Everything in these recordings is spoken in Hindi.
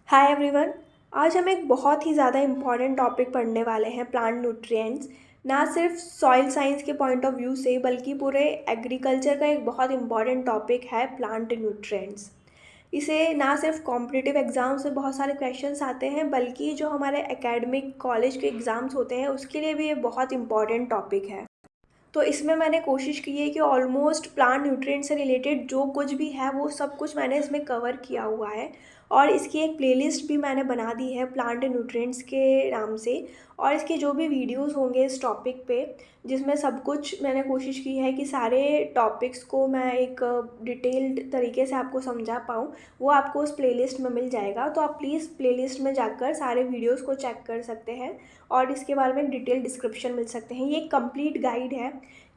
Hi everyone. आज हम एक बहुत ही ज़्यादा इम्पॉर्टेंट टॉपिक पढ़ने वाले हैं, प्लांट न्यूट्रिएंट्स। ना सिर्फ सॉइल साइंस के पॉइंट ऑफ व्यू से बल्कि पूरे एग्रीकल्चर का एक बहुत इम्पॉर्टेंट टॉपिक है प्लांट न्यूट्रिएंट्स। इसे ना सिर्फ कॉम्पिटिटिव एग्ज़ाम्स में बहुत सारे क्वेश्चंस आते हैं बल्कि जो हमारे एकेडमिक कॉलेज के एग्ज़ाम्स होते हैं उसके लिए भी ये बहुत इम्पॉर्टेंट टॉपिक है। तो इसमें मैंने कोशिश की है कि ऑलमोस्ट प्लांट न्यूट्रिएंट से रिलेटेड जो कुछ भी है वो सब कुछ मैंने इसमें कवर किया हुआ है। और इसकी एक प्लेलिस्ट भी मैंने बना दी है प्लांट न्यूट्रिएंट्स के नाम से। और इसके जो भी वीडियोस होंगे इस टॉपिक पे, जिसमें सब कुछ मैंने कोशिश की है कि सारे टॉपिक्स को मैं एक डिटेल्ड तरीके से आपको समझा पाऊँ, वो आपको उस प्लेलिस्ट में मिल जाएगा। तो आप प्लीज़ प्लेलिस्ट में जाकर सारे वीडियोस को चेक कर सकते हैं और इसके बारे में एक डिटेल डिस्क्रिप्शन मिल सकते हैं। ये एक कंप्लीट गाइड है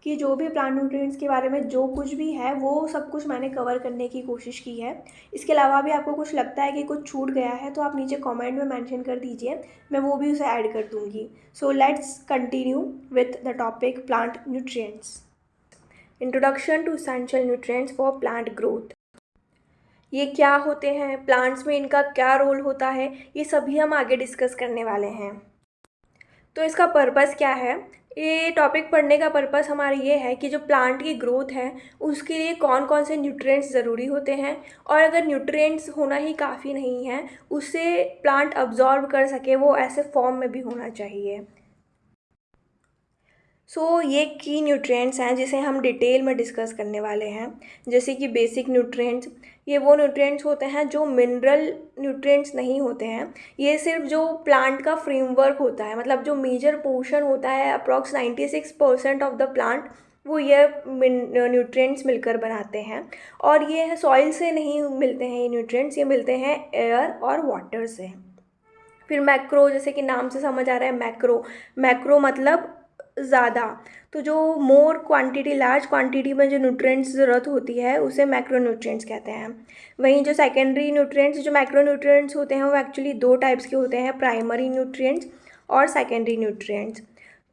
कि जो भी प्लांट न्यूट्रिएंट्स के बारे में जो कुछ भी है वो सब कुछ मैंने कवर करने की कोशिश की है। इसके अलावा भी आपको कुछ लगता है कि कुछ छूट गया है तो आप नीचे कमेंट में मेंशन कर दीजिए, मैं वो भी उसे ऐड कर दूँगी। So let's continue with the topic plant nutrients. Introduction to essential nutrients for plant growth. ये क्या होते हैं, प्लांट्स में इनका क्या रोल होता है, ये सभी हम आगे डिस्कस करने वाले हैं। तो इसका पर्पस क्या है? ये टॉपिक पढ़ने का पर्पस हमारा ये है कि जो प्लांट की ग्रोथ है उसके लिए कौन कौन से न्यूट्रिएंट्स ज़रूरी होते हैं, और अगर न्यूट्रिएंट्स होना ही काफ़ी नहीं है, उसे प्लांट अब्जॉर्ब कर सके वो ऐसे फॉर्म में भी होना चाहिए। ये की न्यूट्रिएंट्स हैं जिसे हम डिटेल में डिस्कस करने वाले हैं। जैसे कि बेसिक न्यूट्रिएंट्स, ये वो न्यूट्रिएंट्स होते हैं जो मिनरल न्यूट्रिएंट्स नहीं होते हैं। ये सिर्फ जो प्लांट का फ्रेमवर्क होता है, मतलब जो मेजर पोर्शन होता है, अप्रॉक्स 96% ऑफ द प्लांट, वो ये न्यूट्रिएंट्स मिलकर बनाते हैं। और ये सॉइल से नहीं मिलते हैं, ये न्यूट्रिएंट्स ये मिलते हैं एयर और वाटर से। फिर मैक्रो, जैसे कि नाम से समझ आ रहा है, मैक्रो मैक्रो मतलब ज़्यादा। तो जो मोर क्वांटिटी, लार्ज क्वांटिटी में जो न्यूट्रिएंट्स ज़रूरत होती है उसे मैक्रो न्यूट्रिएंट्स कहते हैं। वहीं जो सेकेंडरी न्यूट्रिएंट्स, जो मैक्रो न्यूट्रिएंट्स होते हैं, वो एक्चुअली दो टाइप्स के होते हैं, प्राइमरी न्यूट्रिएंट्स और सेकेंडरी न्यूट्रिएंट्स।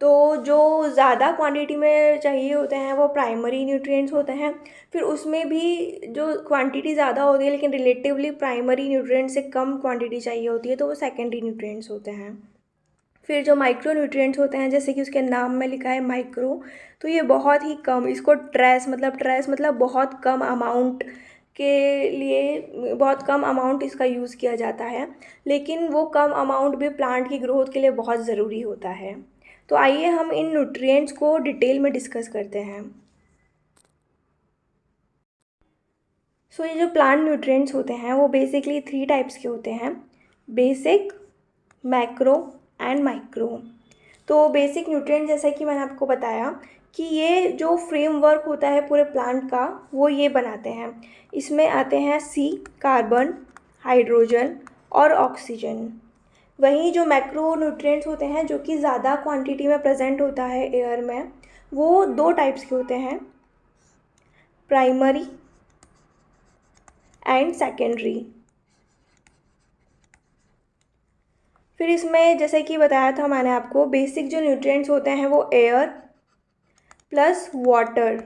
तो जो ज़्यादा क्वांटिटी में चाहिए होते हैं वो प्राइमरी न्यूट्रिएंट्स होते हैं। फिर उसमें भी जो क्वांटिटी ज़्यादा होती है लेकिन रिलेटिवली प्राइमरी न्यूट्रिएंट्स से कम क्वांटिटी चाहिए होती है, तो वो सेकेंडरी न्यूट्रिएंट्स होते हैं। फिर जो माइक्रो न्यूट्रिएंट्स होते हैं, जैसे कि उसके नाम में लिखा है माइक्रो, तो ये बहुत ही कम, इसको ट्रेस मतलब बहुत कम अमाउंट के लिए, बहुत कम अमाउंट इसका यूज़ किया जाता है, लेकिन वो कम अमाउंट भी प्लांट की ग्रोथ के लिए बहुत ज़रूरी होता है। तो आइए हम इन न्यूट्रिएंट्स को डिटेल में डिस्कस करते हैं। ये जो प्लांट न्यूट्रिएंट्स होते हैं वो बेसिकली थ्री टाइप्स के होते हैं: बेसिक, मैक्रो एंड माइक्रो। तो बेसिक न्यूट्रिएंट, जैसा कि मैंने आपको बताया कि ये जो फ्रेमवर्क होता है पूरे प्लांट का वो ये बनाते हैं। इसमें आते हैं सी, कार्बन, हाइड्रोजन और ऑक्सीजन। वहीं जो मैक्रो न्यूट्रिएंट्स होते हैं जो कि ज़्यादा क्वांटिटी में प्रेजेंट होता है एयर में, वो दो टाइप्स के होते हैं, प्राइमरी एंड सेकेंडरी। फिर इसमें जैसे कि बताया था मैंने आपको, बेसिक जो न्यूट्रिएंट्स होते हैं वो एयर प्लस वाटर,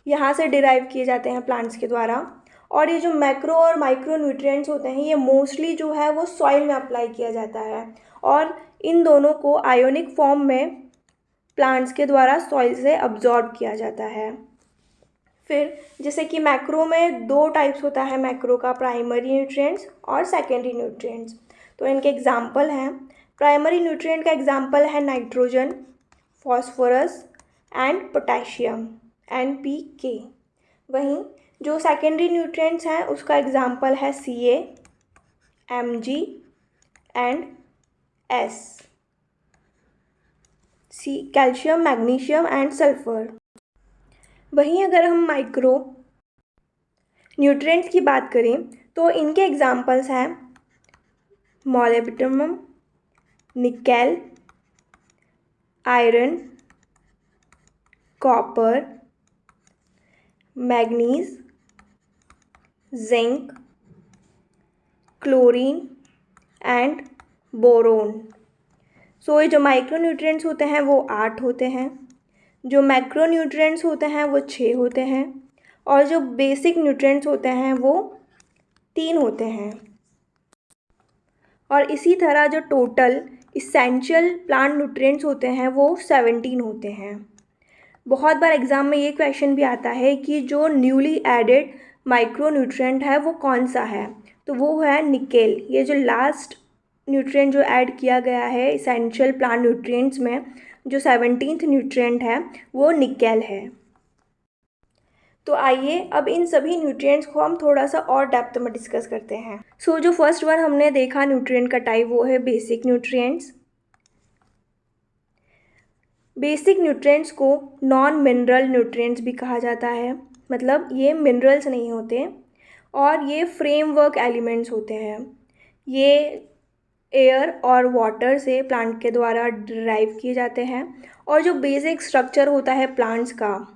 यहाँ से डिराइव किए जाते हैं प्लांट्स के द्वारा। और ये जो मैक्रो और माइक्रो न्यूट्रिएंट्स होते हैं ये मोस्टली जो है वो सॉइल में अप्लाई किया जाता है, और इन दोनों को आयोनिक फॉर्म में प्लांट्स के द्वारा सॉइल से अब्जॉर्ब किया जाता है। फिर जैसे कि मैक्रो में दो टाइप्स होता है मैक्रो का, प्राइमरी न्यूट्रिएंट्स और सेकेंडरी न्यूट्रिएंट्स। तो इनके एग्जाम्पल हैं, प्राइमरी न्यूट्रिएंट का एग्जाम्पल है nitrogen, phosphorus and potassium, NPK। वहीं जो सेकेंडरी न्यूट्रिएंट्स हैं उसका एग्जाम्पल है Ca, Mg and S, calcium, magnesium and sulphur. वहीं अगर हम माइक्रो न्यूट्रिएंट्स की बात करें तो इनके एग्जाम्पल्स हैं molybdenum, nickel, iron, copper, manganese, zinc, chlorine and boron. ये जो माइक्रो न्यूट्रिएंट्स होते हैं वो 8 होते हैं, जो मैक्रो न्यूट्रिएंट्स होते हैं वो 6 होते हैं, और जो बेसिक न्यूट्रिएंट्स होते हैं वो 3 होते हैं। और इसी तरह जो टोटल इसेंशियल प्लांट न्यूट्रिएंट्स होते हैं वो 17 होते हैं। बहुत बार एग्ज़ाम में ये क्वेश्चन भी आता है कि जो न्यूली एडेड माइक्रो न्यूट्रिएंट है वो कौन सा है, तो वो है निकेल। ये जो लास्ट न्यूट्रिएंट जो ऐड किया गया है इसेंशियल प्लांट न्यूट्रिएंट्स में, जो 17th न्यूट्रिएंट है वो निकेल है। तो आइए अब इन सभी न्यूट्रिएंट्स को हम थोड़ा सा और डेप्थ में डिस्कस करते हैं। जो फर्स्ट वन हमने देखा न्यूट्रिएंट का टाइप वो है बेसिक न्यूट्रिएंट्स। बेसिक न्यूट्रिएंट्स को नॉन मिनरल न्यूट्रिएंट्स भी कहा जाता है, मतलब ये मिनरल्स नहीं होते और ये फ्रेमवर्क एलिमेंट्स होते हैं। ये एयर और वाटर से प्लांट के द्वारा डिराइव किए जाते हैं और जो बेसिक स्ट्रक्चर होता है प्लांट्स का,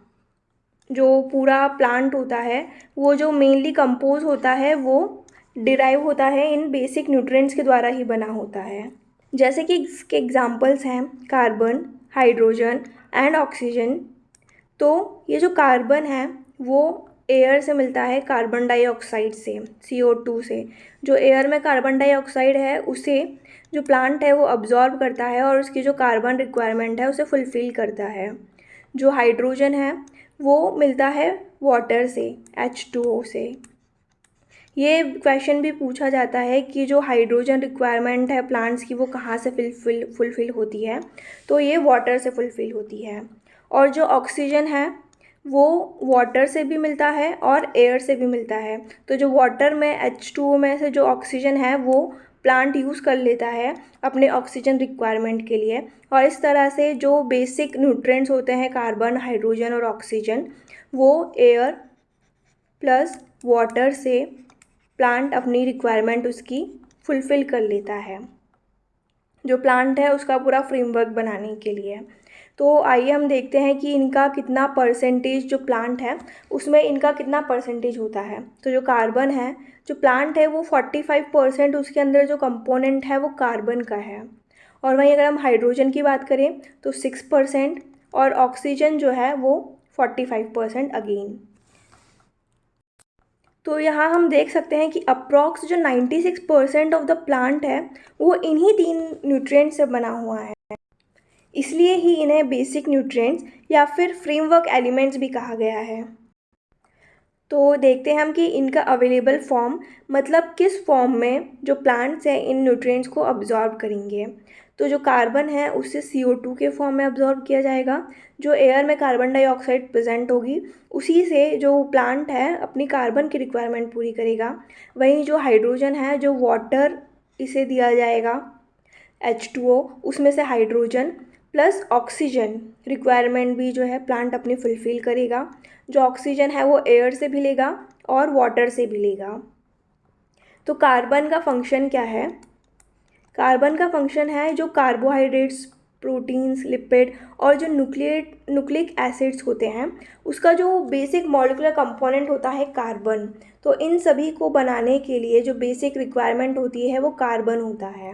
जो पूरा प्लांट होता है वो जो मेनली कंपोज होता है वो डिराइव होता है इन बेसिक न्यूट्रिएंट्स के द्वारा ही बना होता है। जैसे कि इसके एग्जांपल्स हैं कार्बन, हाइड्रोजन एंड ऑक्सीजन। तो ये जो कार्बन है वो एयर से मिलता है, कार्बन डाइऑक्साइड से, CO2 से। जो एयर में कार्बन डाइऑक्साइड है उसे जो प्लांट है वो अब्जॉर्ब करता है और उसकी जो कार्बन रिक्वायरमेंट है उसे फुलफ़िल करता है। जो हाइड्रोजन है वो मिलता है वाटर से, H2O से। ये क्वेश्चन भी पूछा जाता है कि जो हाइड्रोजन रिक्वायरमेंट है प्लांट्स की वो कहाँ से फुलफ़िल होती है, तो ये वाटर से फुलफ़िल होती है। और जो ऑक्सीजन है वो वाटर से भी मिलता है और एयर से भी मिलता है। तो जो वाटर में H2O में से जो ऑक्सीजन है वो प्लांट यूज़ कर लेता है अपने ऑक्सीजन रिक्वायरमेंट के लिए। और इस तरह से जो बेसिक न्यूट्रिएंट्स होते हैं कार्बन, हाइड्रोजन और ऑक्सीजन, वो एयर प्लस वाटर से प्लांट अपनी रिक्वायरमेंट उसकी फुलफ़िल कर लेता है, जो प्लांट है उसका पूरा फ्रेमवर्क बनाने के लिए। तो आइए हम देखते हैं कि इनका कितना परसेंटेज, जो प्लांट है उसमें इनका कितना परसेंटेज होता है। तो जो कार्बन है, जो प्लांट है वो 45% उसके अंदर जो कंपोनेंट है वो कार्बन का है। और वहीं अगर हम हाइड्रोजन की बात करें तो 6% और ऑक्सीजन जो है वो 45% अगेन। तो यहाँ हम देख सकते हैं कि अप्रॉक्स जो 96% ऑफ द प्लांट है वो इन्हीं 3 न्यूट्रिएंट्स से बना हुआ है। इसलिए ही इन्हें बेसिक न्यूट्रिएंट्स या फिर फ्रेमवर्क एलिमेंट्स भी कहा गया है। तो देखते हैं हम कि इनका अवेलेबल फॉर्म, मतलब किस फॉर्म में जो प्लांट्स हैं इन न्यूट्रिएंट्स को अब्जॉर्ब करेंगे। तो जो कार्बन है उससे CO2 के फॉर्म में अब्जॉर्ब किया जाएगा। जो एयर में कार्बन डाइऑक्साइड प्रेजेंट होगी उसी से जो प्लांट है अपनी कार्बन की रिक्वायरमेंट पूरी करेगा। वहीं जो हाइड्रोजन है, जो वाटर इसे दिया जाएगा H2O, उसमें से हाइड्रोजन प्लस ऑक्सीजन रिक्वायरमेंट भी जो है प्लांट अपनी फुलफ़िल करेगा। जो ऑक्सीजन है वो एयर से भी लेगा और वाटर से भी लेगा। तो कार्बन का फंक्शन क्या है? कार्बन का फंक्शन है जो कार्बोहाइड्रेट्स, प्रोटीन्स, लिपिड और जो न्यूक्लिक एसिड्स होते हैं उसका जो बेसिक मॉलिक्यूलर कंपोनेंट होता है कार्बन। तो इन सभी को बनाने के लिए जो बेसिक रिक्वायरमेंट होती है वो कार्बन होता है।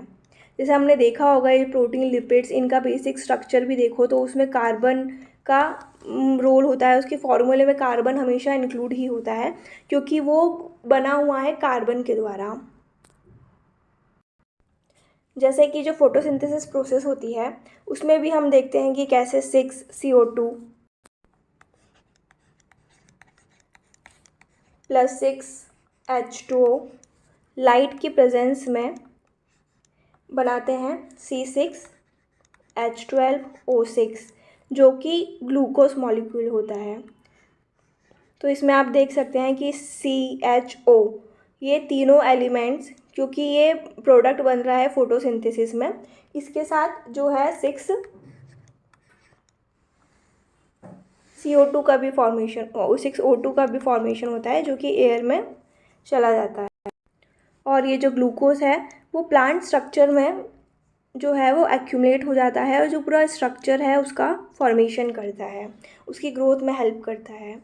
जैसे हमने देखा होगा ये प्रोटीन, लिपिड्स, इनका बेसिक स्ट्रक्चर भी देखो तो उसमें कार्बन का रोल होता है। उसके फॉर्मूले में कार्बन हमेशा इंक्लूड ही होता है क्योंकि वो बना हुआ है कार्बन के द्वारा। जैसे कि जो फोटोसिंथेसिस प्रोसेस होती है उसमें भी हम देखते हैं कि कैसे 6CO2 प्लस 6H2O लाइट की प्रेजेंस में बनाते हैं C6H12O6, जो कि ग्लूकोज मॉलिक्यूल होता है। तो इसमें आप देख सकते हैं कि CHO, ये तीनों एलिमेंट्स, क्योंकि ये प्रोडक्ट बन रहा है फोटोसिंथेसिस में, इसके साथ जो है 6CO2 का भी फॉर्मेशन, 6O2 का भी फॉर्मेशन होता है जो कि एयर में चला जाता है। और ये जो ग्लूकोज है वो प्लांट स्ट्रक्चर में जो है वो एक्यूमुलेट हो जाता है और जो पूरा स्ट्रक्चर है उसका फॉर्मेशन करता है, उसकी ग्रोथ में हेल्प करता है।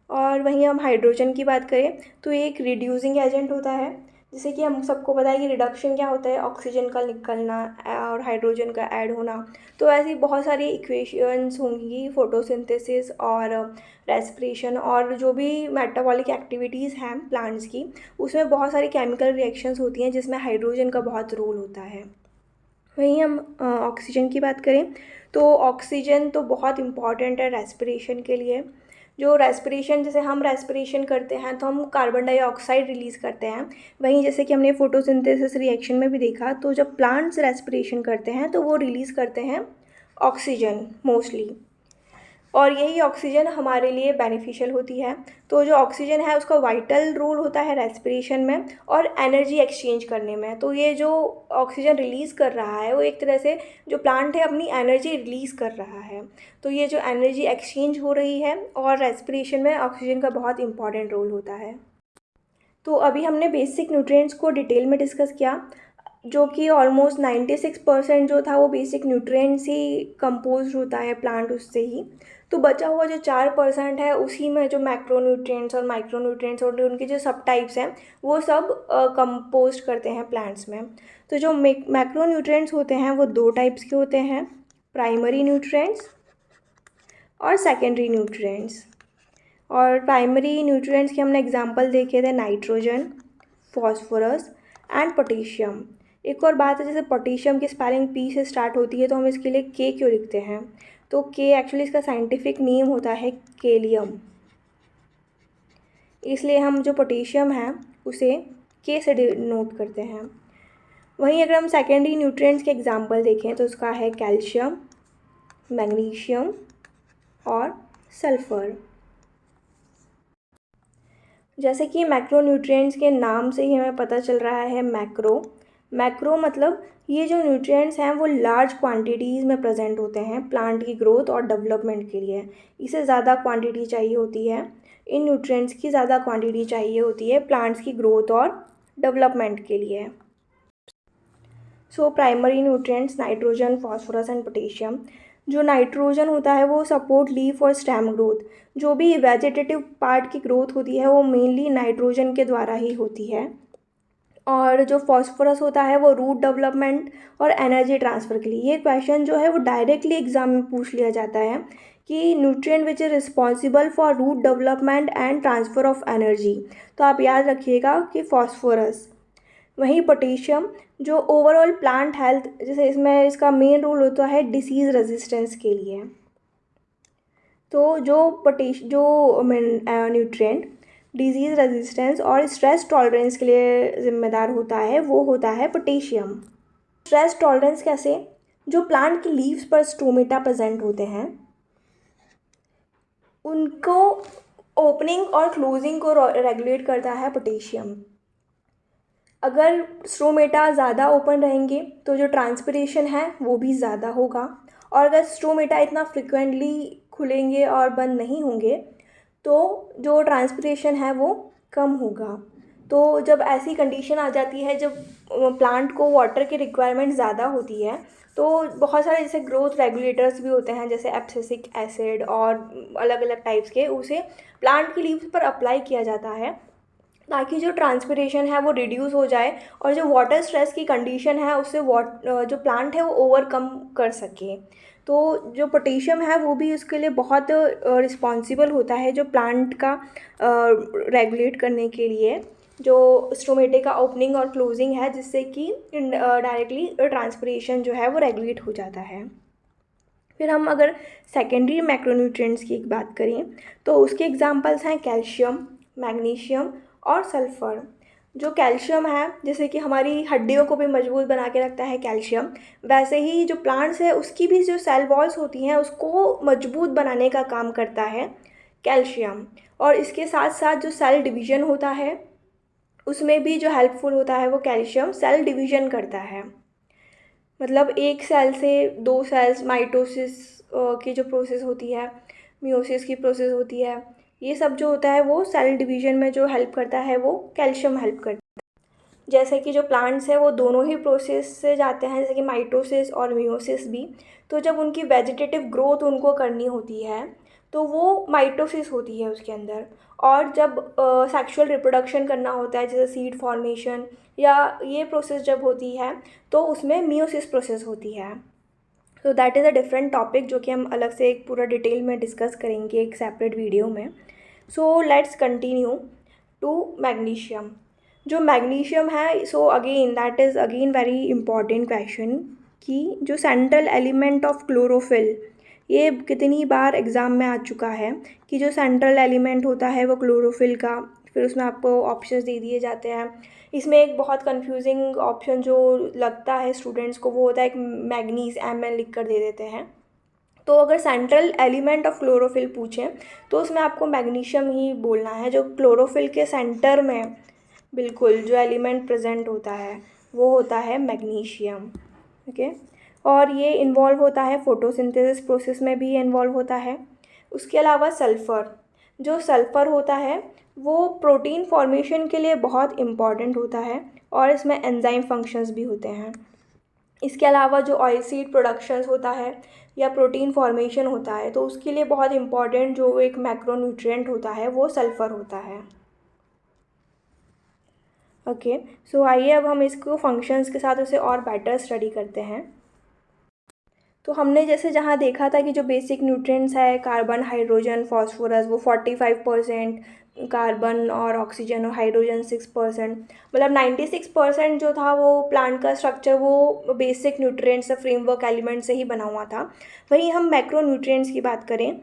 और वहीं हम हाइड्रोजन की बात करें तो ये एक रिड्यूसिंग एजेंट होता है। जैसे कि हम सबको पता है कि रिडक्शन क्या होता है, ऑक्सीजन का निकलना और हाइड्रोजन का ऐड होना। तो ऐसी बहुत सारी इक्वेशंस होंगी, फोटोसिंथेसिस और रेस्पिरेशन और जो भी मेटाबॉलिक एक्टिविटीज़ हैं प्लांट्स की, उसमें बहुत सारी केमिकल रिएक्शंस होती हैं जिसमें हाइड्रोजन का बहुत रोल होता है। वहीं हम ऑक्सीजन की बात करें तो ऑक्सीजन तो बहुत इम्पॉर्टेंट है रेस्पिरेशन के लिए। जो रेस्पिरेशन, जैसे हम रेस्पिरेशन करते हैं तो हम कार्बन डाइऑक्साइड रिलीज़ करते हैं। वहीं जैसे कि हमने फोटोसिंथेसिस रिएक्शन में भी देखा, तो जब प्लांट्स रेस्पिरेशन करते हैं तो वो रिलीज़ करते हैं ऑक्सीजन मोस्टली, और यही ऑक्सीजन हमारे लिए बेनिफिशियल होती है। तो जो ऑक्सीजन है उसका वाइटल रोल होता है रेस्पिरेशन में और एनर्जी एक्सचेंज करने में। तो ये जो ऑक्सीजन रिलीज़ कर रहा है वो एक तरह से जो प्लांट है अपनी एनर्जी रिलीज़ कर रहा है। तो ये जो एनर्जी एक्सचेंज हो रही है और रेस्पिरेशन में ऑक्सीजन का बहुत इंपॉर्टेंट रोल होता है। तो अभी हमने बेसिक न्यूट्रिएंट्स को डिटेल में डिस्कस किया, जो कि ऑलमोस्ट 96% जो था वो बेसिक न्यूट्रिएंट्स ही कंपोज होता है प्लांट उससे ही। तो बचा हुआ जो 4% है उसी में जो मैक्रो न्यूट्रिएंट्स और माइक्रो न्यूट्रिएंट्स और उनके जो सब टाइप्स हैं वो सब कंपोज करते हैं प्लांट्स में। तो जो मैक्रो न्यूट्रिएंट्स होते हैं वो दो टाइप्स के होते हैं, प्राइमरी न्यूट्रिएंट्स और सेकेंडरी न्यूट्रिएंट्स। और प्राइमरी न्यूट्रिएंट्स के हमने एग्जांपल देखे थे नाइट्रोजन, फॉस्फोरस एंड पोटेशियम। एक और बात है, जैसे पोटेशियम की स्पेलिंग पी से स्टार्ट होती है तो हम इसके लिए के क्यों लिखते हैं, तो के एक्चुअली इसका साइंटिफिक नेम होता है केलियम, इसलिए हम जो पोटेशियम है उसे के से डिनोट करते हैं। वहीं अगर हम सेकेंडरी न्यूट्रिएंट्स के एग्जांपल देखें तो उसका है कैल्शियम, मैग्नीशियम और सल्फ़र। जैसे कि मैक्रो न्यूट्रिएंट्स के नाम से ही हमें पता चल रहा है, मैक्रो मतलब ये जो न्यूट्रिएंट्स हैं वो लार्ज क्वांटिटीज़ में प्रेजेंट होते हैं प्लांट की ग्रोथ और डेवलपमेंट के लिए। इसे ज़्यादा क्वांटिटी चाहिए होती है, इन न्यूट्रिएंट्स की ज़्यादा क्वांटिटी चाहिए होती है प्लांट्स की ग्रोथ और डेवलपमेंट के लिए। So primary nutrients nitrogen, phosphorus and potassium. जो नाइट्रोजन होता है वो सपोर्ट लीफ और स्टेम ग्रोथ। जो भी वेजिटेटिव पार्ट की ग्रोथ होती है वो मेनली नाइट्रोजन के द्वारा ही होती है। और जो फॉस्फोरस होता है वो रूट डेवलपमेंट और एनर्जी ट्रांसफ़र के लिए। ये क्वेश्चन जो है वो डायरेक्टली एग्जाम में पूछ लिया जाता है कि nutrient which is responsible for root development and transfer of energy. तो आप याद रखिएगा कि फॉस्फोरस। वहीं पोटेशियम जो ओवरऑल प्लांट हेल्थ, जैसे इसमें इसका मेन रोल होता है डिसीज़ रेजिस्टेंस के लिए। तो जो न्यूट्रिएंट डिजीज़ रेजिस्टेंस और स्ट्रेस टॉलरेंस के लिए ज़िम्मेदार होता है वो होता है पोटेशियम। स्ट्रेस टॉलरेंस कैसे, जो प्लांट की लीव्स पर स्टोमेटा प्रेजेंट होते हैं उनको ओपनिंग और क्लोजिंग को रेगुलेट करता है पोटेशियम। अगर स्टोमेटा ज़्यादा ओपन रहेंगे तो जो ट्रांसपिरेशन है वो भी ज़्यादा होगा, और अगर स्टोमेटा इतना फ्रिक्वेंटली खुलेंगे और बंद नहीं होंगे तो जो ट्रांसपिरेशन है वो कम होगा। तो जब ऐसी कंडीशन आ जाती है, जब प्लांट को वाटर की रिक्वायरमेंट ज़्यादा होती है, तो बहुत सारे जैसे ग्रोथ रेगुलेटर्स भी होते हैं जैसे एब्सिसिक एसिड और अलग अलग टाइप्स के, उसे प्लांट की लीव्स पर अप्लाई किया जाता है ताकि जो ट्रांसपिरेशन है वो रिड्यूस हो जाए और जो वाटर स्ट्रेस की कंडीशन है उससे जो प्लांट है वो ओवरकम कर सके। तो जो पोटेशियम है वो भी उसके लिए बहुत रिस्पॉन्सिबल होता है, जो प्लांट का रेगुलेट करने के लिए, जो स्टोमेटे का ओपनिंग और क्लोजिंग है, जिससे कि डायरेक्टली ट्रांसपिरेशन जो है वो रेगुलेट हो जाता है। फिर हम अगर सेकेंडरी मैक्रोन्यूट्रिएंट्स की एक बात करें तो उसके एग्जांपल्स हैं कैल्शियम, मैग्नीशियम और सल्फ़र। जो कैल्शियम है जैसे कि हमारी हड्डियों को भी मजबूत बना के रखता है कैल्शियम, वैसे ही जो प्लांट्स है उसकी भी जो सेल वॉल्स होती हैं उसको मजबूत बनाने का काम करता है कैल्शियम। और इसके साथ साथ जो सेल डिवीज़न होता है उसमें भी जो हेल्पफुल होता है वो कैल्शियम सेल डिवीज़न करता है। मतलब एक सेल से दो सेल्स, माइटोसिस की जो प्रोसेस होती है, मियोसिस की प्रोसेस होती है, ये सब जो होता है वो सेल डिवीज़न में जो हेल्प करता है वो कैल्शियम हेल्प करता है। जैसे कि जो प्लांट्स हैं वो दोनों ही प्रोसेस से जाते हैं, जैसे कि माइटोसिस और मियोसिस भी। तो जब उनकी वेजिटेटिव ग्रोथ उनको करनी होती है तो वो माइटोसिस होती है उसके अंदर। और जब सेक्सुअल रिप्रोडक्शन करना होता है, जैसे सीड फॉर्मेशन या ये प्रोसेस जब होती है, तो उसमें मियोसिस प्रोसेस होती है। तो that is a different topic जो कि हम अलग से एक पूरा डिटेल में डिस्कस करेंगे एक सेपरेट वीडियो में। सो लेट्स कंटिन्यू टू मैग्नीशियम। जो मैग्नीशियम है, so again that is again very important question कि जो सेंट्रल एलिमेंट ऑफ क्लोरोफिल, ये कितनी बार एग्ज़ाम में आ चुका है कि जो सेंट्रल एलिमेंट होता है वो क्लोरोफिल का, फिर उसमें आपको ऑप्शंस दे दिए जाते हैं। इसमें एक बहुत कंफ्यूजिंग ऑप्शन जो लगता है स्टूडेंट्स को वो होता है एक मैग्नीज, एम लिख कर दे देते हैं। तो अगर सेंट्रल एलिमेंट ऑफ क्लोरोफिल पूछें तो उसमें आपको मैग्नीशियम ही बोलना है। जो क्लोरोफिल के सेंटर में बिल्कुल जो एलिमेंट प्रेजेंट होता है वो होता है मैग्नीशियम। ओके। और ये इन्वॉल्व होता है फोटोसिंथेसिस प्रोसेस में भी इन्वॉल्व होता है। उसके अलावा सल्फ़र, जो सल्फ़र होता है वो प्रोटीन फॉर्मेशन के लिए बहुत इम्पॉर्टेंट होता है और इसमें एंजाइम फंक्शंस भी होते हैं। इसके अलावा जो ऑयल सीड प्रोडक्शंस होता है या प्रोटीन फॉर्मेशन होता है, तो उसके लिए बहुत इम्पॉर्टेंट जो एक मैक्रोन्यूट्रिएंट होता है वो सल्फ़र होता है। ओके। सो आइए अब हम इसको फंक्शंस के साथ उसे और बेटर स्टडी करते हैं। तो हमने जैसे जहाँ देखा था कि जो बेसिक न्यूट्रिएंट्स है कार्बन, हाइड्रोजन, फास्फोरस, वो 45%, कार्बन और ऑक्सीजन और हाइड्रोजन 6%, मतलब 96% जो था वो प्लांट का स्ट्रक्चर वो बेसिक न्यूट्रिएंट्स फ्रेमवर्क एलिमेंट से ही बना हुआ था। वहीं हम मैक्रो न्यूट्रिएंट्स की बात करें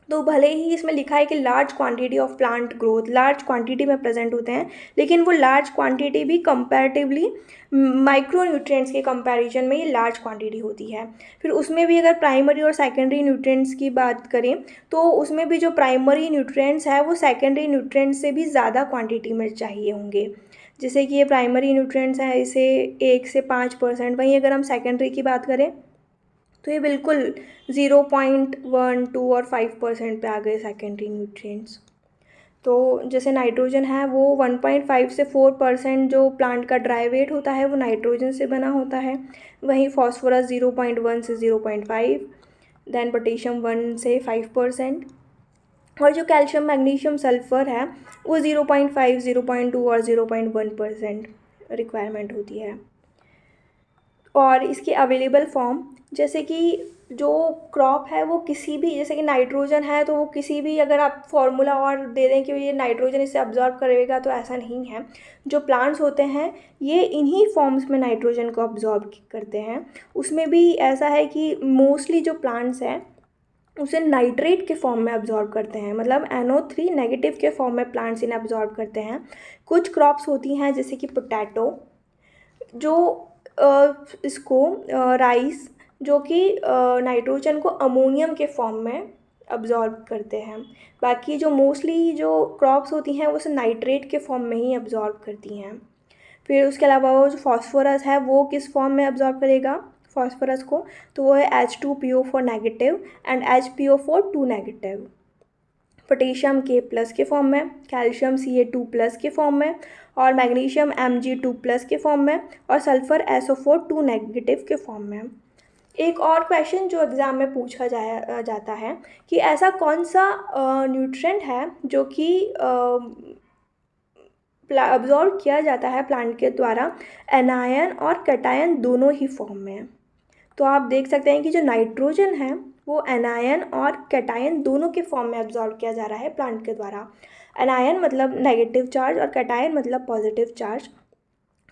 तो भले ही इसमें लिखा है कि large quantity of plant growth large quantity में प्रेजेंट होते हैं, लेकिन वो लार्ज क्वांटिटी भी कंपैरेटिवली माइक्रो न्यूट्रिएंट्स के कंपैरिजन में ये लार्ज क्वांटिटी होती है। फिर उसमें भी अगर प्राइमरी और सेकेंडरी न्यूट्रिएंट्स की बात करें तो उसमें भी जो प्राइमरी न्यूट्रिएंट्स है वो सेकेंडरी न्यूट्रिएंट्स से भी ज़्यादा क्वांटिटी में चाहिए होंगे। जैसे कि ये प्राइमरी न्यूट्रिएंट्स हैं इसे 1 से 5%, वहीं अगर हम सेकेंडरी की बात करें तो ये बिल्कुल 0.1, 2 और 5% पे आ गए सेकेंडरी न्यूट्रिएंट्स। तो जैसे नाइट्रोजन है वो 1.5 से 4% जो प्लांट का ड्राई वेट होता है वो नाइट्रोजन से बना होता है। वहीं फॉस्फोरस 0.1 से 0.5, देन पोटेशियम 1 से 5%, और जो कैल्शियम, मैग्नीशियम, सल्फ़र है वो 0.5, 0.2 और 0.1% रिक्वायरमेंट होती है। और इसकी अवेलेबल फॉर्म, जैसे कि जो क्रॉप है वो किसी भी, जैसे कि नाइट्रोजन है तो वो किसी भी, अगर आप फार्मूला और दे दें कि ये नाइट्रोजन इसे अब्जॉर्ब करेगा, तो ऐसा नहीं है। जो प्लांट्स होते हैं ये इन्हीं फॉर्म्स में नाइट्रोजन को अब्जॉर्ब करते हैं। उसमें भी ऐसा है कि मोस्टली जो प्लांट्स हैं उसे नाइट्रेट के फॉर्म में अब्जॉर्ब करते हैं, मतलब NO3 नेगेटिव के फॉर्म में प्लांट्स इन्हें अब्जॉर्ब करते हैं। कुछ क्रॉप्स होती हैं जैसे कि पोटैटो, जो इसको राइस, जो कि नाइट्रोजन को अमोनियम के फॉर्म में अब्जॉर्ब करते हैं। बाकी जो मोस्टली जो क्रॉप्स होती हैं वो उसे नाइट्रेट के फॉर्म में ही अब्जॉर्ब करती हैं। फिर उसके अलावा वो जो फास्फोरस है वो किस फॉर्म में अब्जॉर्ब करेगा फास्फोरस को, तो वो है H2PO4 negative and HPO4 2 negative. Potassium K+ के फॉर्म में, कैल्शियम Ca2+ के फॉर्म में, और मैग्नीशियम Mg2+ के फॉर्म में, और सल्फ़र SO4 2 नेगेटिव के फॉर्म में। एक और क्वेश्चन जो एग्ज़ाम में पूछा जाता है कि ऐसा कौन सा न्यूट्रिएंट है जो कि अब्जॉर्ब किया जाता है प्लांट के द्वारा एनायन और कैटायन दोनों ही फॉर्म में। तो आप देख सकते हैं कि जो नाइट्रोजन है वो एनायन और कैटायन दोनों के फॉर्म में अब्जॉर्ब किया जा रहा है प्लांट के द्वारा। एनायन मतलब नेगेटिव चार्ज और कैटायन मतलब पॉजिटिव चार्ज।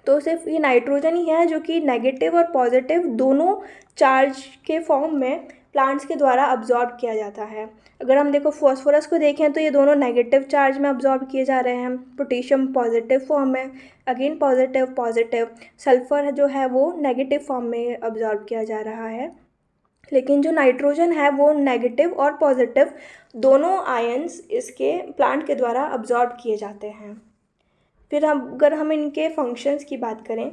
तो सिर्फ ये नाइट्रोजन ही है जो कि नेगेटिव और पॉजिटिव दोनों चार्ज के फॉर्म में प्लांट्स के द्वारा अब्जॉर्ब किया जाता है। अगर हम देखो फॉस्फोरस को देखें तो ये दोनों नेगेटिव चार्ज में अब्जॉर्ब किए जा रहे हैं, पोटेशियम पॉजिटिव फॉर्म में, अगेन पॉजिटिव पॉजिटिव, सल्फ़र जो है वो नेगेटिव फॉर्म में अब्जॉर्ब किया जा रहा है। लेकिन जो नाइट्रोजन है वो नेगेटिव और पॉजिटिव दोनों आयंस इसके प्लांट के द्वारा अब्जॉर्ब किए जाते हैं। फिर अगर हम इनके फंक्शंस की बात करें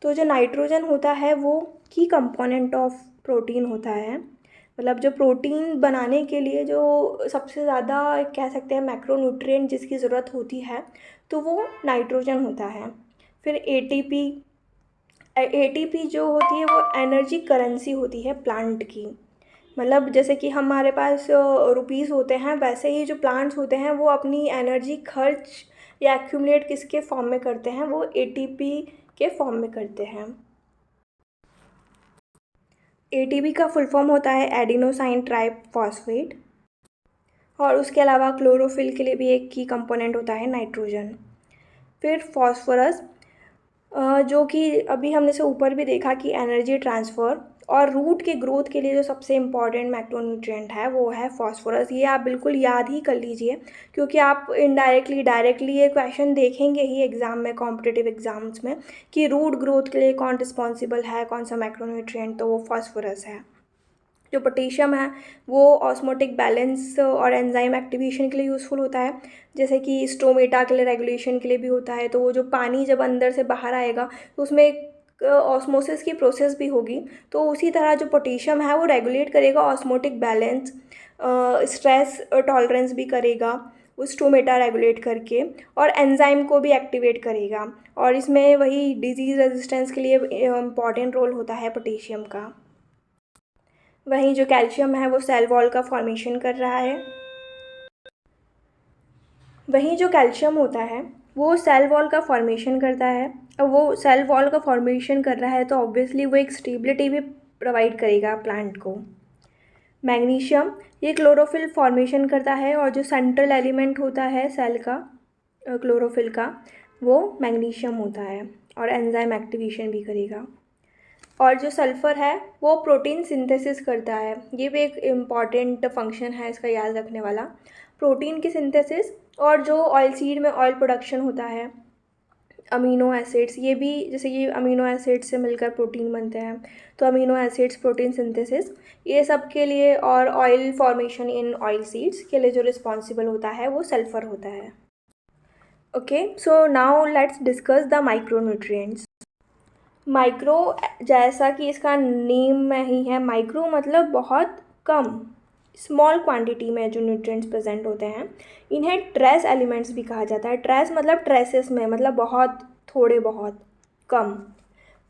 तो जो नाइट्रोजन होता है वो की कंपोनेंट ऑफ प्रोटीन होता है, मतलब जो प्रोटीन बनाने के लिए जो सबसे ज़्यादा कह सकते हैं मैक्रोन्यूट्रिएंट जिसकी ज़रूरत होती है तो वो नाइट्रोजन होता है। फिर एटीपी जो होती है वो एनर्जी करेंसी होती है प्लांट की, मतलब जैसे कि हमारे पास रुपीज़ होते हैं, वैसे ही जो प्लांट्स होते हैं वो अपनी एनर्जी खर्च या एक्यूमुलेट किसके फॉर्म में करते हैं, वो एटीपी के फॉर्म में करते हैं। एटीपी का फुल फॉर्म होता है एडिनोसाइन ट्राइफॉस्फेट, और उसके अलावा क्लोरोफिल के लिए भी एक की कंपोनेंट होता है नाइट्रोजन। फिर फॉस्फोरस, जो कि अभी हमने से ऊपर भी देखा कि एनर्जी ट्रांसफ़र और रूट के ग्रोथ के लिए जो सबसे इम्पॉर्टेंट मैक्रोन्यूट्रिएंट है वो है फॉस्फोरस। ये आप बिल्कुल याद ही कर लीजिए, क्योंकि आप इनडायरेक्टली डायरेक्टली ये क्वेश्चन देखेंगे ही एग्ज़ाम में, कॉम्पिटिटिव एग्ज़ाम्स में, कि रूट ग्रोथ के लिए कौन रिस्पॉन्सिबल है, कौन सा मैक्रोन्यूट्रिएंट, तो वो फॉस्फोरस है। जो पोटेशियम है वो ऑस्मोटिक बैलेंस और एंजाइम एक्टिवेशन के लिए यूज़फुल होता है, जैसे कि स्टोमेटा के लिए रेगुलेशन के लिए भी होता है। तो वो जो पानी जब अंदर से बाहर आएगा तो उसमें एक ऑस्मोसिस की प्रोसेस भी होगी, तो उसी तरह जो पोटेशियम है वो रेगुलेट करेगा ऑस्मोटिक बैलेंस, स्ट्रेस टॉलरेंस भी करेगा वो स्टोमेटा रेगुलेट करके, और एंजाइम को भी एक्टिवेट करेगा। और इसमें वही डिजीज़ रेजिस्टेंस के लिए इम्पॉर्टेंट रोल होता है पोटेशियम का। वहीं जो कैल्शियम है वो सेल वॉल का फॉर्मेशन कर रहा है। वहीं जो कैल्शियम होता है वो सेल वॉल का फॉर्मेशन करता है। अब वो सेल वॉल का फॉर्मेशन कर रहा है तो ऑब्वियसली वो एक स्टेबिलिटी भी प्रोवाइड करेगा प्लांट को। मैग्नीशियम ये क्लोरोफिल फॉर्मेशन करता है, और जो सेंट्रल एलिमेंट होता है सेल का, क्लोरोफिल का, वो मैग्नीशियम होता है और एंजाइम एक्टिवेशन भी करेगा। और जो सल्फ़र है वो प्रोटीन सिंथेसिस करता है। ये भी एक इम्पॉर्टेंट फंक्शन है इसका याद रखने वाला, प्रोटीन की सिंथेसिस। और जो ऑयल सीड में ऑयल प्रोडक्शन होता है, अमीनो एसिड्स, ये भी जैसे कि अमीनो एसिड्स से मिलकर प्रोटीन बनते हैं, तो अमीनो एसिड्स प्रोटीन सिंथेसिस, ये सब के लिए, और oil formation in oil seeds के लिए जो रिस्पॉन्सिबल होता है वो सल्फ़र होता है। Okay, so now let's discuss the micronutrients. Micro, जैसा कि इसका नेम में ही है, माइक्रो मतलब बहुत कम, स्मॉल क्वांटिटी में जो न्यूट्रिएंट्स प्रेजेंट होते हैं, इन्हें ट्रेस एलिमेंट्स भी कहा जाता है। ट्रेस मतलब ट्रेसेस में, मतलब बहुत थोड़े, बहुत कम।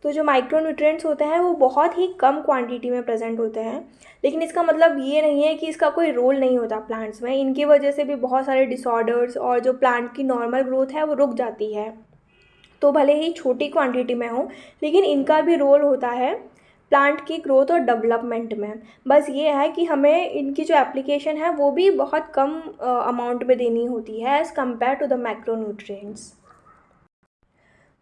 तो जो माइक्रो न्यूट्रिएंट्स होते हैं वो बहुत ही कम क्वांटिटी में प्रेजेंट होते हैं, लेकिन इसका मतलब ये नहीं है कि इसका कोई रोल नहीं होता प्लांट्स में। इनकी वजह से भी बहुत सारे डिसऑर्डर्स और जो प्लांट की नॉर्मल ग्रोथ है वो रुक जाती है। तो भले ही छोटी क्वांटिटी में हो, लेकिन इनका भी रोल होता है प्लांट की ग्रोथ और डेवलपमेंट में। बस ये है कि हमें इनकी जो एप्लीकेशन है वो भी बहुत कम अमाउंट में देनी होती है as compared to the macronutrients.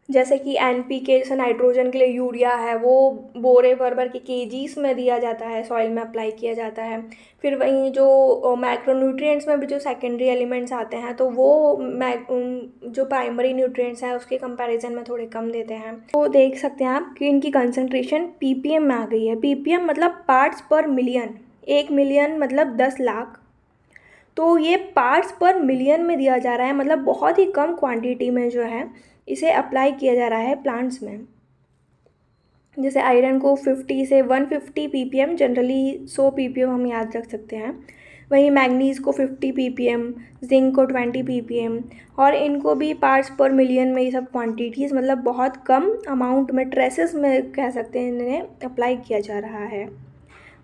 जैसे कि एनपीके, जैसे नाइट्रोजन के लिए यूरिया है, वो बोरे भर भर के केजीस में दिया जाता है, सॉइल में अप्लाई किया जाता है। फिर वहीं जो मैक्रोन्यूट्रिएंट्स में भी जो सेकेंडरी एलिमेंट्स आते हैं, तो वो जो प्राइमरी न्यूट्रिएंट्स हैं उसके कंपैरिजन में थोड़े कम देते हैं। तो देख सकते हैं आप कि इनकी कंसंट्रेशन पीपीएम में आ गई है। पीपीएम मतलब पार्ट्स पर मिलियन, 1 मिलियन मतलब 10 लाख। तो ये पार्ट्स पर मिलियन में दिया जा रहा है, मतलब बहुत ही कम क्वांटिटी में जो है इसे अप्लाई किया जा रहा है प्लांट्स में। जैसे आयरन को 50 से 150 पीपीएम, जनरली 100 पीपीएम हम याद रख सकते हैं। वहीं मैग्नीज़ को 50 पीपीएम, जिंक को 20 पीपीएम, और इनको भी पार्ट्स पर मिलियन में ये सब क्वांटिटीज़, मतलब बहुत कम अमाउंट में, ट्रेसेस में कह सकते हैं, इन्हें अप्लाई किया जा रहा है,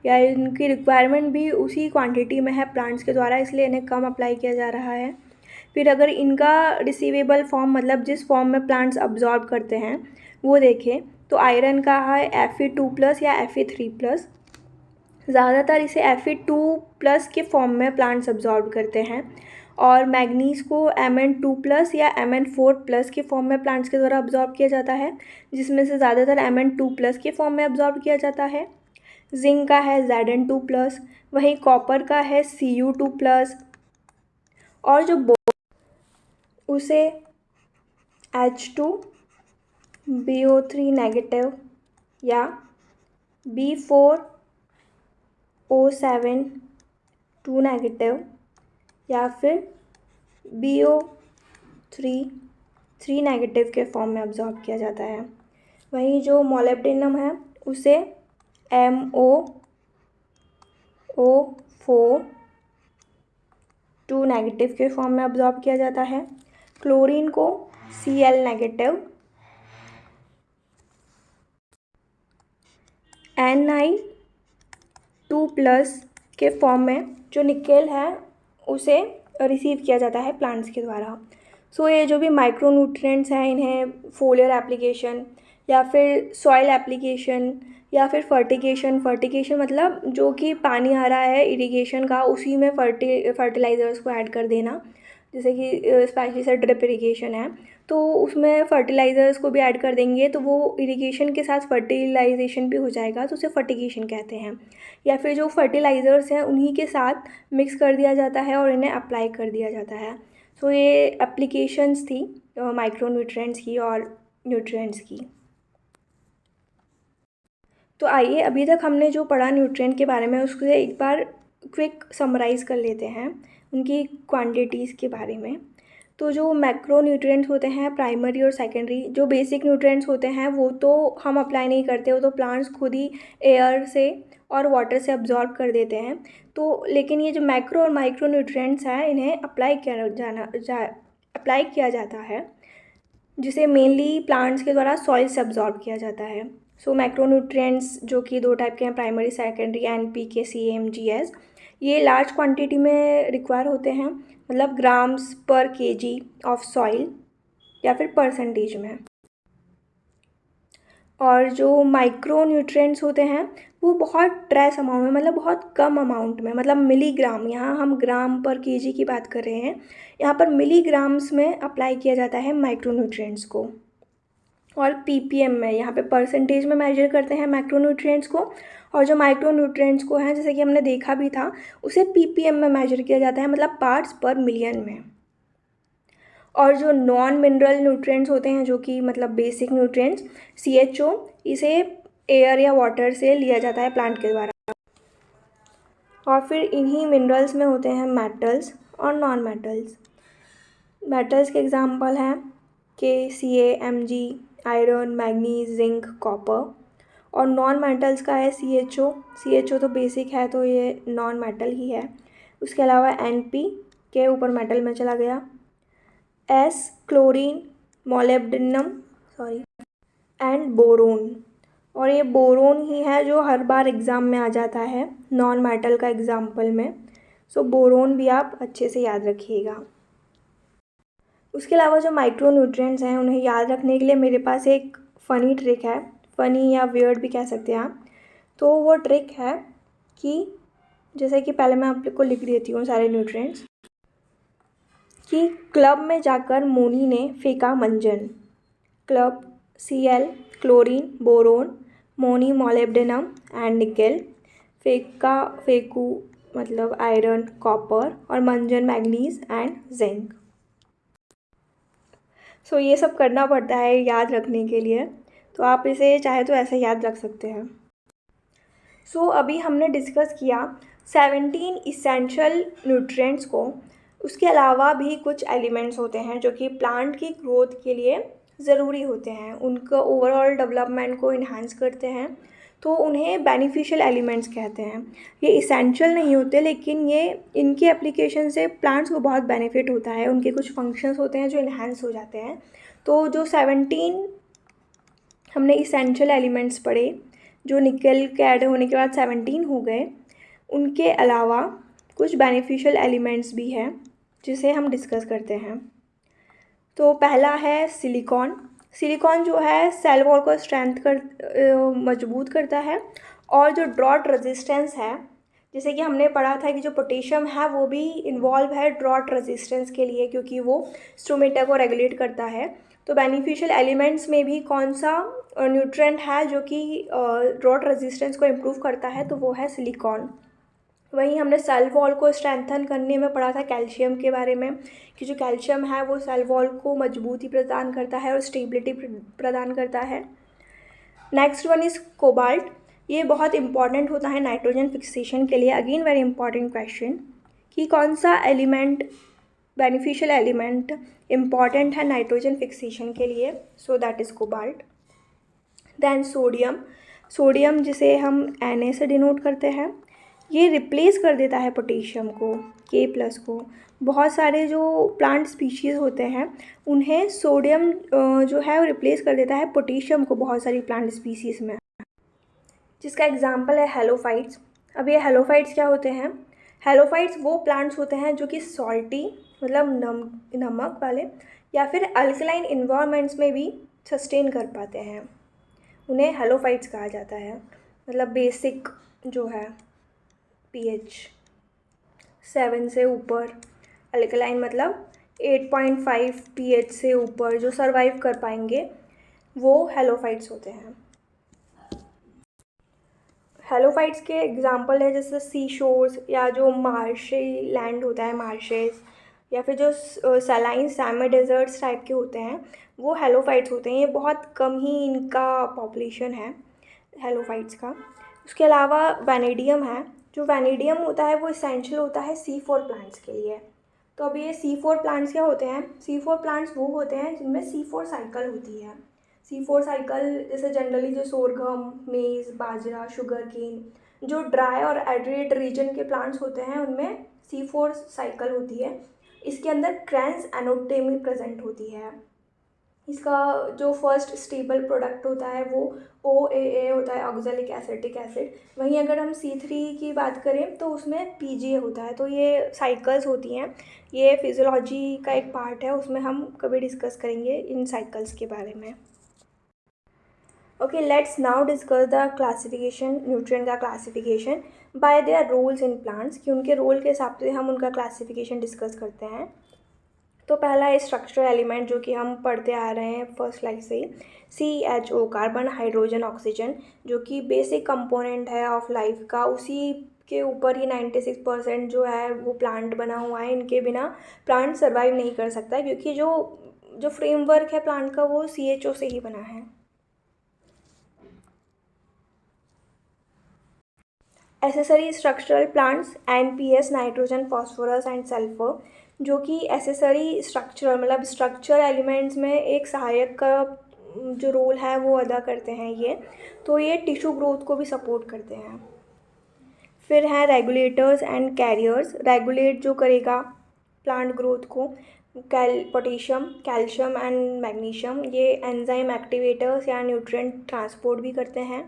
या इनकी रिक्वायरमेंट भी उसी क्वांटिटी में है प्लांट्स के द्वारा, इसलिए इन्हें कम अप्लाई किया जा रहा है। फिर अगर इनका रिसीवेबल फॉर्म, मतलब जिस फॉर्म में प्लांट्स अब्जॉर्ब करते हैं, वो देखें तो आयरन का है Fe2+ या Fe3+। ज़्यादातर इसे Fe2+ के फॉर्म में प्लांट्स अब्जॉर्ब करते हैं, और मैग्नीज़ को Mn2+ या Mn4+ के फॉर्म में प्लांट्स के द्वारा अब्जॉर्ब किया जाता है, जिसमें से ज़्यादातर Mn2+ के फॉर्म में अब्जॉर्ब किया जाता है। जिंक का है Zn2+, वहीं कॉपर का है Cu2+, और जो उसे H2BO3- या B4O7 या फिर BO3 के फॉर्म में अब्जॉर्ब किया जाता है। वहीं जो मोलिब्डेनम है उसे MoO4 के फॉर्म में अब्जॉर्ब किया जाता है। क्लोरीन को Cl-, 2+ के फॉर्म में जो निकेल है उसे रिसीव किया जाता है प्लांट्स के द्वारा। सो ये जो भी माइक्रो न्यूट्रिएंट्स हैं इन्हें फोलियर एप्लीकेशन या फिर सॉइल एप्लीकेशन या फिर फर्टिगेशन मतलब जो कि पानी आ रहा है इरिगेशन का उसी में फर्टिलाइज़र्स को ऐड कर देना, जैसे कि स्पेशली से ड्रिप इरिगेशन है तो उसमें फर्टिलाइज़र्स को भी ऐड कर देंगे तो वो इरिगेशन के साथ फर्टिलाइजेशन भी हो जाएगा तो उसे फर्टिगेशन कहते हैं। या फिर जो फर्टिलाइज़र्स हैं उन्हीं के साथ मिक्स कर दिया जाता है और इन्हें अप्लाई कर दिया जाता है। सो ये एप्लीकेशंस थी माइक्रो न्यूट्रिएंट्स की और न्यूट्रिएंट्स की। तो आइए अभी तक हमने जो पढ़ा न्यूट्रिएंट के बारे में उसको एक बार क्विक समराइज़ कर लेते हैं उनकी क्वांटिटीज़ के बारे में। तो जो मैक्रो न्यूट्रिएंट्स होते हैं प्राइमरी और सेकेंडरी, जो बेसिक न्यूट्रिएंट्स होते हैं वो तो हम अप्लाई नहीं करते, वो तो प्लांट्स खुद ही एयर से और वाटर से अब्जॉर्ब कर देते हैं। तो लेकिन ये जो मैक्रो और माइक्रो न्यूट्रिएंट्स हैं इन्हें अप्लाई किया जाता है, जिसे मेनली प्लांट्स के द्वारा सॉइल से अब्जॉर्ब किया जाता है। सो मैक्रो न्यूट्रिएंट्स जो कि 2 टाइप के हैं, प्राइमरी सेकेंडरी NPK CAMGS, ये लार्ज क्वांटिटी में रिक्वायर होते हैं, मतलब ग्राम्स पर kg ऑफ सॉइल या फिर परसेंटेज में। और जो माइक्रो न्यूट्रिएंट्स होते हैं वो बहुत ट्रेस अमाउंट में, मतलब बहुत कम अमाउंट में, मतलब मिलीग्राम, यहाँ हम ग्राम पर kg की बात कर रहे हैं, यहाँ पर मिलीग्राम्स में अप्लाई किया जाता है माइक्रो न्यूट्रिएंट्स को। और ppm में, यहाँ पे परसेंटेज में मेजर करते हैं मैक्रो न्यूट्रिएंट्स को, और जो माइक्रो न्यूट्रिएंट्स को हैं जैसे कि हमने देखा भी था उसे ppm में मेजर किया जाता है, मतलब पार्ट्स पर मिलियन में। और जो नॉन मिनरल न्यूट्रिएंट्स होते हैं जो कि मतलब बेसिक न्यूट्रिएंट्स CHO, इसे एयर या वाटर से लिया जाता है प्लांट के द्वारा। और फिर इन्हीं मिनरल्स में होते हैं मेटल्स और नॉन मेटल्स। मेटल्स के एग्जांपल हैं Ca Mg, iron, manganese, zinc, copper. और नॉन मेटल्स का है CHO तो बेसिक है तो ये नॉन मेटल ही है। उसके अलावा Np के ऊपर मेटल में चला गया, S chlorine, molybdenum and boron. और ये बोरोन ही है जो हर बार एग्ज़ाम में आ जाता है नॉन मेटल का एग्जाम्पल में। सो बोरोन भी आप अच्छे से याद रखिएगा। उसके अलावा जो माइक्रो न्यूट्रिएंट्स हैं उन्हें याद रखने के लिए मेरे पास एक फ़नी ट्रिक है, फ़नी या वियर्ड भी कह सकते हैं आप। तो वो ट्रिक है कि जैसे कि पहले मैं आप लोग को लिख देती हूँ सारे न्यूट्रिएंट्स, कि क्लब में जाकर मोनी ने फेंका मंजन। Club Cl chlorine, boron, Moni molybdenum and nickel, फेकू मतलब आयरन, कॉपर, और मंजन मैग्नीज एंड जिंक। सो ये सब करना पड़ता है याद रखने के लिए, तो आप इसे चाहे तो ऐसे याद रख सकते हैं। सो अभी हमने डिस्कस किया 17 इसेंशियल न्यूट्रिएंट्स को। उसके अलावा भी कुछ एलिमेंट्स होते हैं जो कि प्लांट की ग्रोथ के लिए ज़रूरी होते हैं, उनका ओवरऑल डेवलपमेंट को इन्हांस करते हैं, तो उन्हें बेनिफिशियल एलिमेंट्स कहते हैं। ये इसेंशियल नहीं होते लेकिन ये इनके एप्लीकेशन से प्लांट्स को बहुत बेनिफिट होता है, उनके कुछ फंक्शंस होते हैं जो इन्हांस हो जाते हैं। तो जो 17 हमने इसेंशियल एलिमेंट्स पढ़े, जो निकल के ऐड होने के बाद 17 हो गए, उनके अलावा कुछ बेनिफिशियल एलिमेंट्स भी हैं जिसे हम डिस्कस करते हैं। तो पहला है सिलिकॉन। सिलिकॉन जो है सेल वॉल को मजबूत करता है, और जो ड्रॉट रेजिस्टेंस है, जैसे कि हमने पढ़ा था कि जो पोटेशियम है वो भी इन्वॉल्व है ड्रॉट रेजिस्टेंस के लिए, क्योंकि वो स्टोमेटा को रेगुलेट करता है। तो बेनिफिशियल एलिमेंट्स में भी कौन सा न्यूट्रिएंट है जो कि ड्रॉट रेजिस्टेंस को इम्प्रूव करता है, तो वो है सिलिकॉन। वहीं हमने सेल वॉल को स्ट्रेंथन करने में पढ़ा था कैल्शियम के बारे में, कि जो कैल्शियम है वो सेल वॉल को मजबूती प्रदान करता है और स्टेबिलिटी प्रदान करता है। Next one is cobalt. ये बहुत इंपॉर्टेंट होता है नाइट्रोजन फिक्सेशन के लिए। अगेन वेरी इंपॉर्टेंट क्वेश्चन, कि कौन सा एलिमेंट, बेनिफिशियल एलिमेंट इम्पॉर्टेंट है नाइट्रोजन फिक्सेशन के लिए, so that is cobalt. Then sodium जिसे हम Na से डिनोट करते हैं, ये रिप्लेस कर देता है पोटेशियम को, K+ को। बहुत सारे जो प्लांट स्पीशीज़ होते हैं उन्हें सोडियम जो है वो रिप्लेस कर देता है पोटेशियम को बहुत सारी प्लांट स्पीशीज़ में, जिसका एग्जांपल है हेलोफाइट्स। अब ये हेलोफाइट्स क्या होते हैं? हेलोफाइट्स वो प्लांट्स होते हैं जो कि सॉल्टी मतलब नमक वाले या फिर अल्कलाइन इन्वायरमेंट्स में भी सस्टेन कर पाते हैं, उन्हें हेलोफाइट्स कहा जाता है। मतलब बेसिक जो है पीएच 7 से ऊपर, अल्कलाइन मतलब 8.5 पीएच से ऊपर जो सरवाइव कर पाएंगे वो हेलोफाइट्स होते हैं। हेलोफाइट्स के एग्जांपल है जैसे सी शोर्स या जो मार्शी लैंड होता है, मार्शेस, या फिर जो सलाइन सैमी डेजर्ट्स टाइप के होते हैं वो हेलोफाइट्स होते हैं। ये बहुत कम ही इनका पॉपुलेशन है हेलोफाइट्स का। उसके अलावा वैनेडियम है। जो वैनेडियम होता है वो इसेंशियल होता है C4 प्लांट्स के लिए। तो अब ये C4 प्लांट्स क्या होते हैं? C4 प्लांट्स वो होते हैं जिनमें C4 साइकिल होती है। C4 साइकिल जैसे जनरली जो सोरगम, मेज़, बाजरा, शुगर केन, जो ड्राई और एरिड रीजन के प्लांट्स होते हैं उनमें C4 साइकिल होती है। इसके अंदर क्रैंस एनोटेमी प्रेजेंट होती है। इसका जो फर्स्ट स्टेबल प्रोडक्ट होता है वो OAA होता है, ऑक्जेलिक एसिटिक एसिड। वहीं अगर हम C3 की बात करें तो उसमें PGA होता है। तो ये साइकिल्स होती हैं, ये फिजियोलॉजी का एक पार्ट है, उसमें हम कभी डिस्कस करेंगे इन साइकिल्स के बारे में। Okay, let's now discuss the classification, nutrient का classification by their roles in plants, कि उनके रोल के हिसाब से हम उनका क्लासिफिकेशन डिस्कस करते हैं। तो पहला है स्ट्रक्चरल एलिमेंट जो कि हम पढ़ते आ रहे हैं फर्स्ट स्लाइड से ही, CHO, कार्बन हाइड्रोजन ऑक्सीजन, जो कि बेसिक कंपोनेंट है ऑफ लाइफ का। उसी के ऊपर ही 96% जो है वो प्लांट बना हुआ है। इनके बिना प्लांट सर्वाइव नहीं कर सकता क्योंकि जो जो फ्रेमवर्क है प्लांट का वो CHO से ही बना है। Accessory structural plants NPS, nitrogen, phosphorus and sulphur, जो कि एसेसरी स्ट्रक्चर मतलब स्ट्रक्चर एलिमेंट्स में एक सहायक का जो रोल है वो अदा करते हैं ये। तो ये टिश्यू ग्रोथ को भी सपोर्ट करते हैं। फिर है रेगुलेटर्स एंड कैरियर्स, रेगुलेट जो करेगा प्लांट ग्रोथ को, पोटेशियम, कैल्शियम एंड मैग्नीशियम, ये एंजाइम एक्टिवेटर्स या न्यूट्रिएंट ट्रांसपोर्ट भी करते हैं।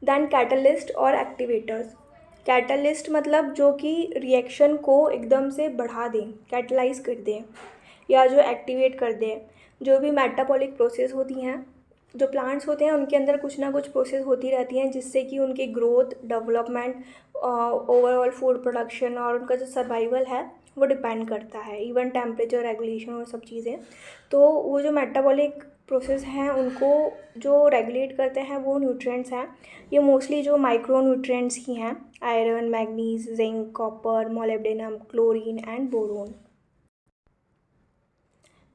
दैन कैटलिस्ट और एक्टिवेटर्स, कैटलिस्ट मतलब जो कि रिएक्शन को एकदम से बढ़ा दें, कैटलाइज कर दें या जो एक्टिवेट कर दें। जो भी मेटाबॉलिक प्रोसेस होती हैं, जो प्लांट्स होते हैं उनके अंदर कुछ ना कुछ प्रोसेस होती रहती हैं जिससे कि उनकी growth, development, overall food production और उनका जो सर्वाइवल है वो डिपेंड करता है, इवन टेम्परेचर रेगुलेशन और सब चीज़ें। तो वो जो मेटाबॉलिक प्रोसेस हैं उनको जो रेगुलेट करते हैं वो न्यूट्रिएंट्स हैं। ये मोस्टली जो माइक्रो न्यूट्रिएंट्स ही हैं, iron, manganese, zinc, copper, molybdenum, chlorine and boron.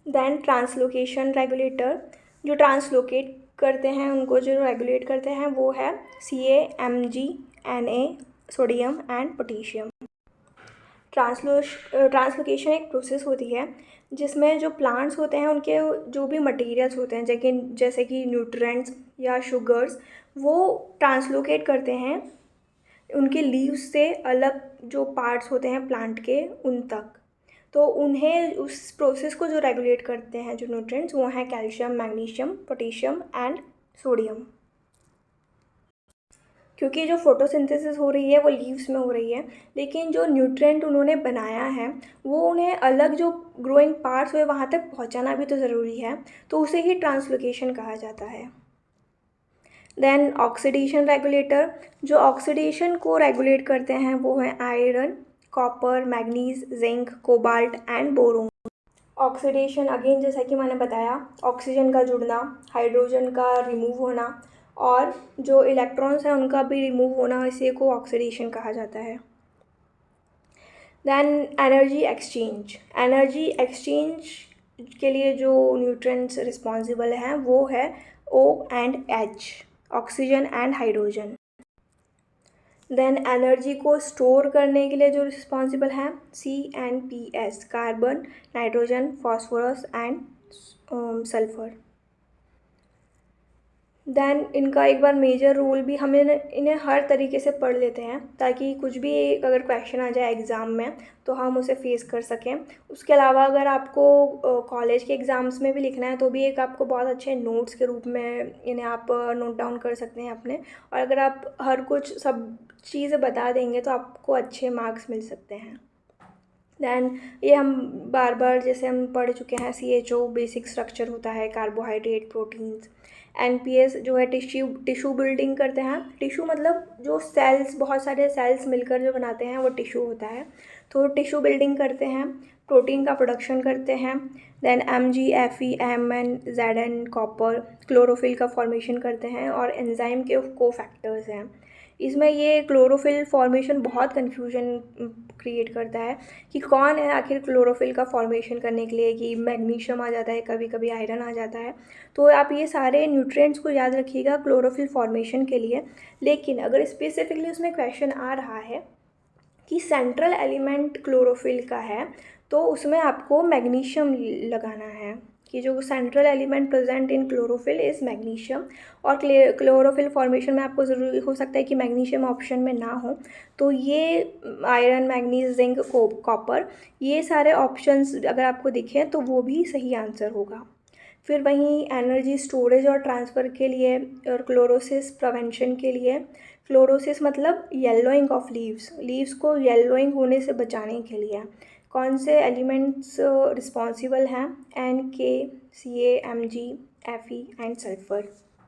Then translocation regulator, जो ट्रांसलोकेट करते हैं उनको जो रेगुलेट करते हैं वो है Ca, Mg, Na, sodium and potassium. Translocation एक प्रोसेस होती है जिसमें जो प्लांट्स होते हैं उनके जो भी मटेरियल्स होते हैं जैसे कि न्यूट्रिएंट्स या शुगर्स, वो ट्रांसलोकेट करते हैं उनके लीव्स से अलग जो पार्ट्स होते हैं प्लांट के उन तक। तो उन्हें उस प्रोसेस को जो रेगुलेट करते हैं जो न्यूट्रिएंट्स वो हैं calcium, magnesium, potassium and sodium. क्योंकि जो फोटोसिंथेसिस हो रही है वो लीव्स में हो रही है, लेकिन जो न्यूट्रिएंट उन्होंने बनाया है वो उन्हें अलग जो ग्रोइंग पार्ट्स हुए वहाँ तक पहुँचाना भी तो ज़रूरी है, तो उसे ही ट्रांसलोकेशन कहा जाता है। देन ऑक्सीडेशन रेगुलेटर, जो ऑक्सीडेशन को रेगुलेट करते हैं वो है iron, copper, manganese, zinc, cobalt and boron. Oxidation again जैसा कि मैंने बताया, ऑक्सीजन का जुड़ना, हाइड्रोजन का रिमूव होना और जो इलेक्ट्रॉन्स हैं उनका भी रिमूव होना, इसी को ऑक्सीडेशन कहा जाता है। Then energy exchange, energy exchange के लिए जो न्यूट्रिएंट्स रिस्पॉन्सिबल हैं वो है O and H, oxygen and hydrogen. Then energy को स्टोर करने के लिए जो रिस्पॉन्सिबल हैं C and PS, carbon, nitrogen, phosphorus and sulphur. Then इनका एक बार मेजर रोल भी हमें इन्हें हर तरीके से पढ़ लेते हैं ताकि कुछ भी अगर क्वेश्चन आ जाए एग्ज़ाम में तो हम उसे फेस कर सकें। उसके अलावा अगर आपको कॉलेज के एग्ज़ाम्स में भी लिखना है तो भी एक आपको बहुत अच्छे नोट्स के रूप में इन्हें आप नोट डाउन कर सकते हैं अपने। और अगर आप हर कुछ सब चीज़ें बता देंगे तो आपको अच्छे मार्क्स मिल सकते हैं। दैन ये हम बार बार जैसे हम पढ़ चुके हैं, CHO बेसिक स्ट्रक्चर होता है, कार्बोहाइड्रेट, प्रोटीन्स। NPS जो है टिश्यू बिल्डिंग करते हैं। टिश्यू मतलब जो सेल्स, बहुत सारे सेल्स मिलकर जो बनाते हैं वो टिश्यू होता है। तो टिश्यू बिल्डिंग करते हैं, प्रोटीन का प्रोडक्शन करते हैं। Then Mg, Fe, Mn, Zn, copper, chlorophyll का फॉर्मेशन करते हैं और एंजाइम के कोफैक्टर्स हैं। इसमें ये क्लोरोफिल फॉर्मेशन बहुत कन्फ्यूजन क्रिएट करता है कि कौन है आखिर क्लोरोफिल का फॉर्मेशन करने के लिए, कि मैग्नीशियम आ जाता है, कभी कभी आयरन आ जाता है। तो आप ये सारे न्यूट्रिएंट्स को याद रखिएगा क्लोरोफिल फॉर्मेशन के लिए। लेकिन अगर स्पेसिफिकली उसमें क्वेश्चन आ रहा है कि सेंट्रल एलिमेंट क्लोरोफिल का है तो उसमें आपको मैग्नीशियम लगाना है कि जो central element present in chlorophyll is magnesium. और क्लोरोफिल फॉर्मेशन में आपको ज़रूरी हो सकता है कि मैग्नीशियम ऑप्शन में ना हो, तो ये आयरन, मैग्नीज, जिंक, कॉपर, ये सारे ऑप्शंस अगर आपको दिखें तो वो भी सही आंसर होगा। फिर वहीं एनर्जी स्टोरेज और ट्रांसफ़र के लिए और क्लोरोसिस प्रिवेंशन के लिए, क्लोरोसिस मतलब येलोइंग ऑफ लीव्स, लीव्स को येलोइंग होने से बचाने के लिए कौन से एलिमेंट्स रिस्पॉन्सिबल हैं? N, K, Ca, Mg, Fe and sulphur.